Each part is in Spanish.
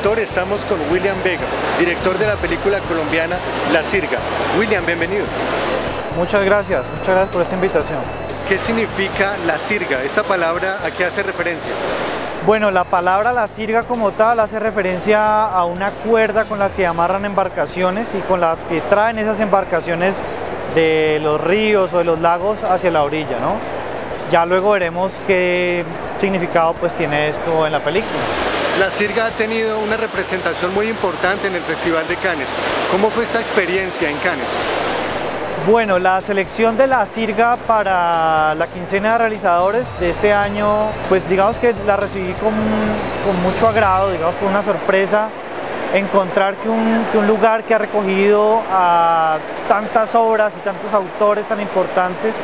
director, estamos con William Vega, director de la película colombiana La Sirga. William, bienvenido. Muchas gracias por esta invitación. ¿Qué significa La Sirga? ¿Esta palabra a qué hace referencia? Bueno, la palabra La Sirga como tal hace referencia a una cuerda con la que amarran embarcaciones y con las que traen esas embarcaciones de los ríos o de los lagos hacia la orilla, ¿no? Ya luego veremos qué significado pues tiene esto en la película. La Sirga ha tenido una representación muy importante en el Festival de Cannes. ¿Cómo fue esta experiencia en Cannes? Bueno, la selección de La Sirga para la quincena de realizadores de este año, pues digamos que la recibí con mucho agrado, digamos, fue una sorpresa encontrar que un lugar que ha recogido a tantas obras y tantos autores tan importantes,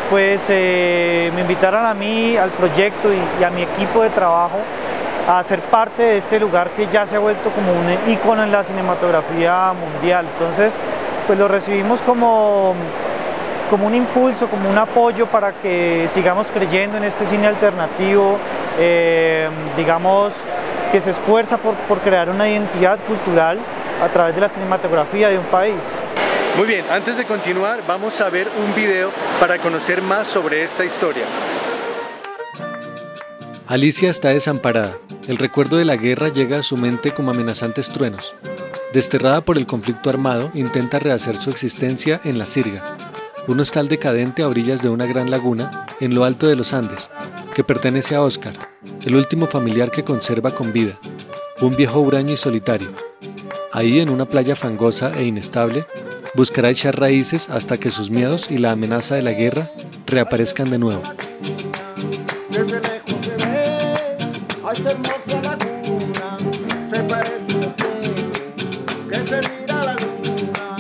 pues me invitaran a mí, al proyecto y a mi equipo de trabajo a ser parte de este lugar que ya se ha vuelto como un ícono en la cinematografía mundial. Entonces, pues lo recibimos como un impulso, como un apoyo para que sigamos creyendo en este cine alternativo, digamos, que se esfuerza por crear una identidad cultural a través de la cinematografía de un país. Muy bien, antes de continuar vamos a ver un video para conocer más sobre esta historia. Alicia está desamparada. El recuerdo de la guerra llega a su mente como amenazantes truenos. Desterrada por el conflicto armado, intenta rehacer su existencia en La Sirga, un hostal decadente a orillas de una gran laguna en lo alto de los Andes, que pertenece a Oscar, el último familiar que conserva con vida, un viejo huraño y solitario. Ahí, en una playa fangosa e inestable, buscará echar raíces hasta que sus miedos y la amenaza de la guerra reaparezcan de nuevo. Desde lejos se ve a esta hermosa laguna, se parece un espejo, que se mira a la luna,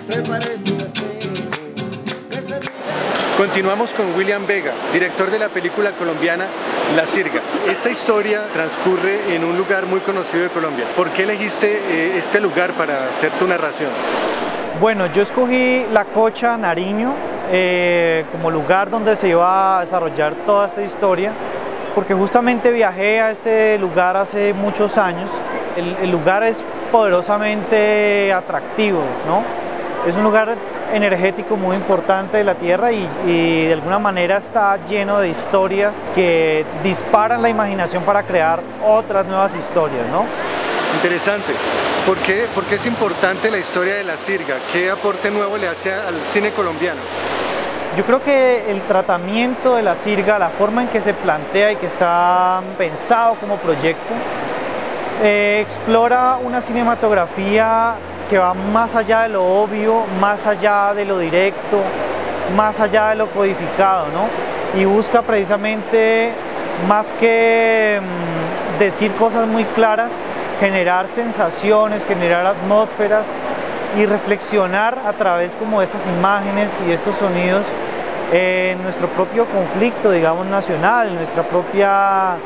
se parece un espejo, que se mira. Continuamos con William Vega, director de la película colombiana La Sirga. Esta historia transcurre en un lugar muy conocido de Colombia. ¿Por qué elegiste este lugar para hacer tu narración? Bueno, yo escogí La Cocha, Nariño, como lugar donde se iba a desarrollar toda esta historia, porque justamente viajé a este lugar hace muchos años. El lugar es poderosamente atractivo, ¿no? Es un lugar energético muy importante de la tierra y de alguna manera está lleno de historias que disparan la imaginación para crear otras nuevas historias, ¿no? Interesante. ¿Por qué es importante la historia de La Sirga? ¿Qué aporte nuevo le hace al cine colombiano? Yo creo que el tratamiento de La Sirga, la forma en que se plantea y que está pensado como proyecto, explora una cinematografía que va más allá de lo obvio, más allá de lo directo, más allá de lo codificado, ¿no? Y busca precisamente, más que decir cosas muy claras, generar sensaciones, generar atmósferas y reflexionar a través como de estas imágenes y de estos sonidos en nuestro propio conflicto, digamos, nacional, en nuestra propia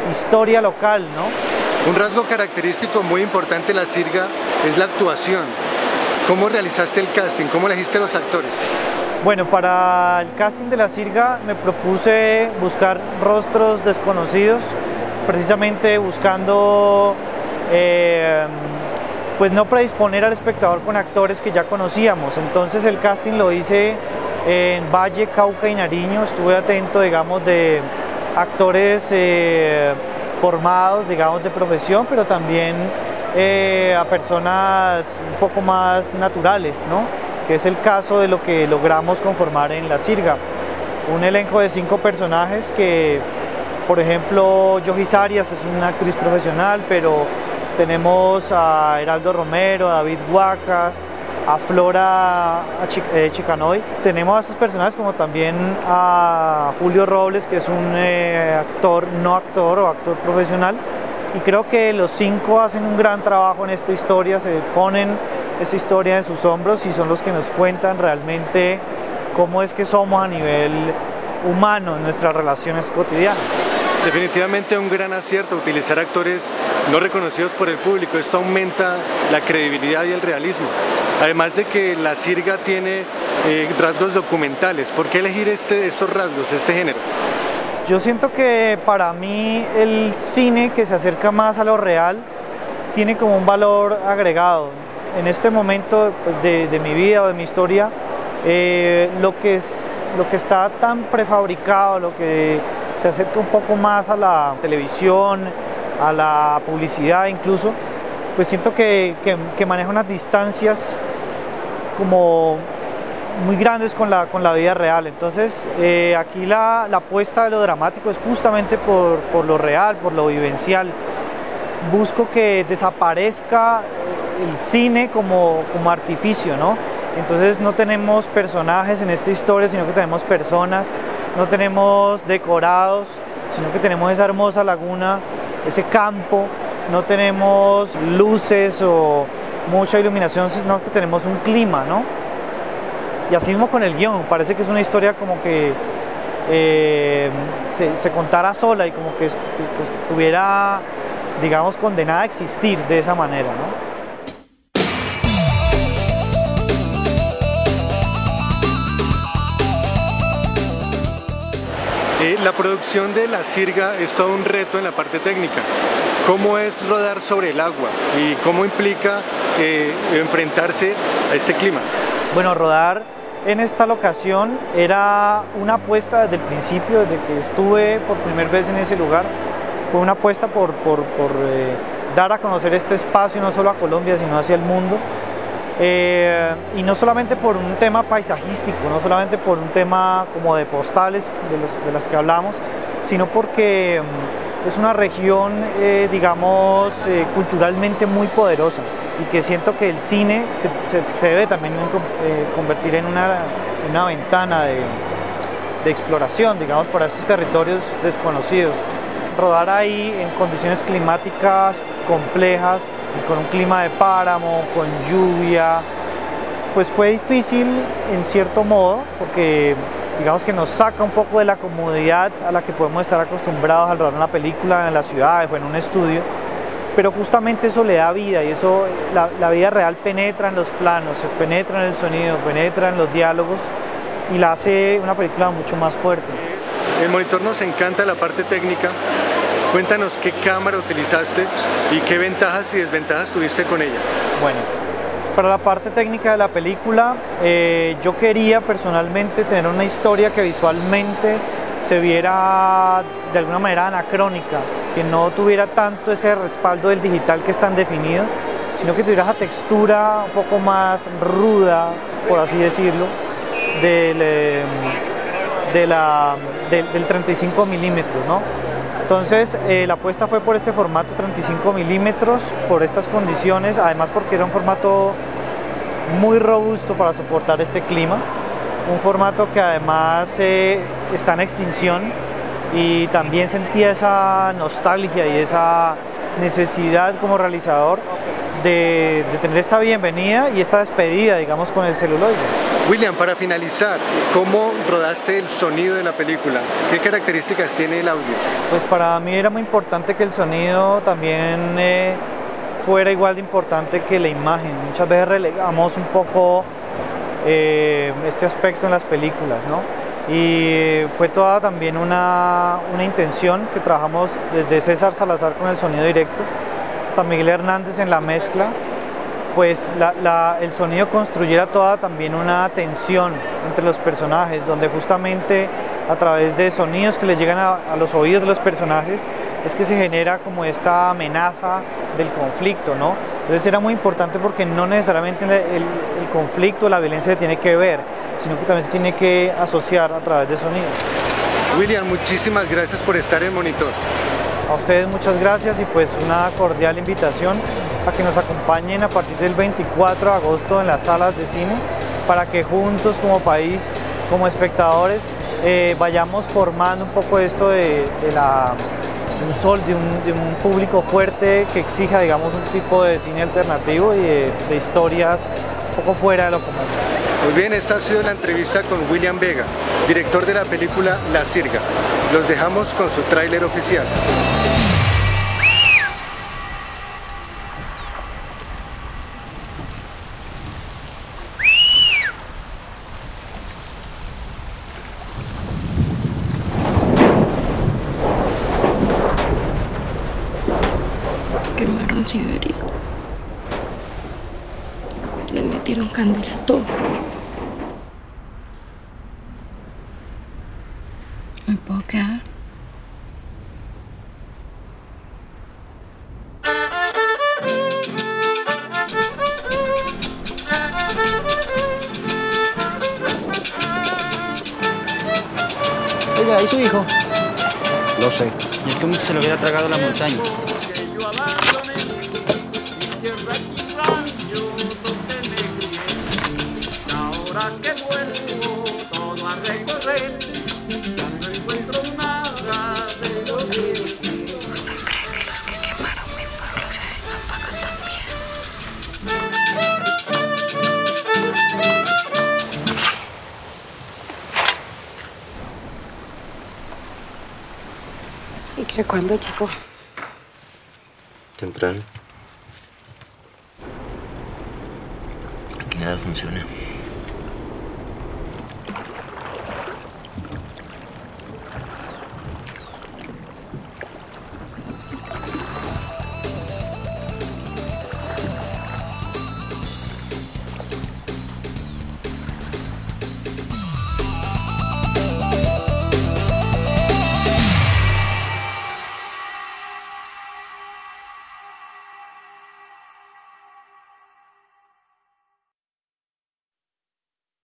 historia local, ¿no? Un rasgo característico muy importante de La Sirga es la actuación. ¿Cómo realizaste el casting? ¿Cómo elegiste los actores? Bueno, para el casting de La Sirga me propuse buscar rostros desconocidos, precisamente buscando pues no predisponer al espectador con actores que ya conocíamos. Entonces el casting lo hice en Valle, Cauca y Nariño. Estuve atento, digamos, de actores formados, digamos, de profesión, pero también a personas un poco más naturales, ¿no? Que es el caso de lo que logramos conformar en La Sirga. Un elenco de 5 personajes que, por ejemplo, Yohis Arias es una actriz profesional, pero tenemos a Heraldo Romero, a David Huacas, a Flora Chicanoy. Tenemos a estos personajes como también a Julio Robles, que es un actor, no actor o actor profesional. Y creo que los 5 hacen un gran trabajo en esta historia, se ponen esa historia en sus hombros y son los que nos cuentan realmente cómo es que somos a nivel humano en nuestras relaciones cotidianas. Definitivamente un gran acierto utilizar actores no reconocidos por el público. Esto aumenta la credibilidad y el realismo. Además de que La Sirga tiene rasgos documentales. ¿Por qué elegir estos rasgos, este género? Yo siento que para mí el cine que se acerca más a lo real tiene como un valor agregado. En este momento pues, de mi vida o de mi historia, lo que está tan prefabricado, lo que se acerca un poco más a la televisión, a la publicidad incluso, pues siento que maneja unas distancias como muy grandes con la vida real. Entonces aquí la apuesta de lo dramático es justamente por lo real, por lo vivencial. Busco que desaparezca el cine como artificio, ¿no? Entonces no tenemos personajes en esta historia, sino que tenemos personas, no tenemos decorados, sino que tenemos esa hermosa laguna, ese campo, no tenemos luces o mucha iluminación, sino que tenemos un clima, ¿no? Y así mismo con el guión, parece que es una historia como que se contara sola y como que estuviera, digamos, condenada a existir de esa manera, ¿no? La producción de La Sirga es todo un reto en la parte técnica. ¿Cómo es rodar sobre el agua y cómo implica enfrentarse a este clima? Bueno, rodar en esta locación era una apuesta desde el principio, desde que estuve por primera vez en ese lugar. Fue una apuesta por dar a conocer este espacio no solo a Colombia, sino hacia el mundo. Y no solamente por un tema paisajístico, no solamente por un tema como de postales de las que hablamos, sino porque es una región, digamos, culturalmente muy poderosa y que siento que el cine se debe también convertir en una ventana de exploración, digamos, para estos territorios desconocidos. Rodar ahí en condiciones climáticas complejas, con un clima de páramo, con lluvia, pues fue difícil en cierto modo, porque digamos que nos saca un poco de la comodidad a la que podemos estar acostumbrados al rodar una película en la ciudad o en un estudio, pero justamente eso le da vida y eso, la vida real penetra en los planos, se penetra en el sonido, penetra en los diálogos y la hace una película mucho más fuerte. El Monitor nos encanta la parte técnica. Cuéntanos qué cámara utilizaste y qué ventajas y desventajas tuviste con ella. Bueno, para la parte técnica de la película, yo quería personalmente tener una historia que visualmente se viera de alguna manera anacrónica, que no tuviera tanto ese respaldo del digital que es tan definido, sino que tuviera esa textura un poco más ruda, por así decirlo, del 35 milímetros, ¿no? Entonces la apuesta fue por este formato 35 milímetros, por estas condiciones, además porque era un formato muy robusto para soportar este clima, un formato que además está en extinción y también sentía esa nostalgia y esa necesidad como realizador de tener esta bienvenida y esta despedida, digamos, con el celuloide. William, para finalizar, ¿cómo rodaste el sonido de la película? ¿Qué características tiene el audio? Pues para mí era muy importante que el sonido también fuera igual de importante que la imagen. Muchas veces relegamos un poco este aspecto en las películas, ¿no? Y fue toda también una intención que trabajamos desde César Salazar con el sonido directo hasta Miguel Hernández en la mezcla, pues el sonido construyera toda también una tensión entre los personajes, donde justamente a través de sonidos que les llegan a los oídos de los personajes es que se genera como esta amenaza del conflicto, ¿no? Entonces era muy importante porque no necesariamente el conflicto, la violencia se tiene que ver, sino que también se tiene que asociar a través de sonidos. William, muchísimas gracias por estar en Monitor. A ustedes muchas gracias y pues una cordial invitación a que nos acompañen a partir del 24 de agosto en las salas de cine para que juntos como país, como espectadores, vayamos formando un poco esto de un público fuerte que exija, digamos, un tipo de cine alternativo y de historias un poco fuera de lo común. Muy bien, esta ha sido la entrevista con William Vega, director de la película La Sirga. Los dejamos con su tráiler oficial. Quemaron Siberia. dieron candela a todo. ¿Me puedo quedar? Oiga, ¿y su hijo? No sé. Y es como si se lo hubiera tragado la montaña. ¿Y que cuándo llegó? Temprano. Aquí nada funciona.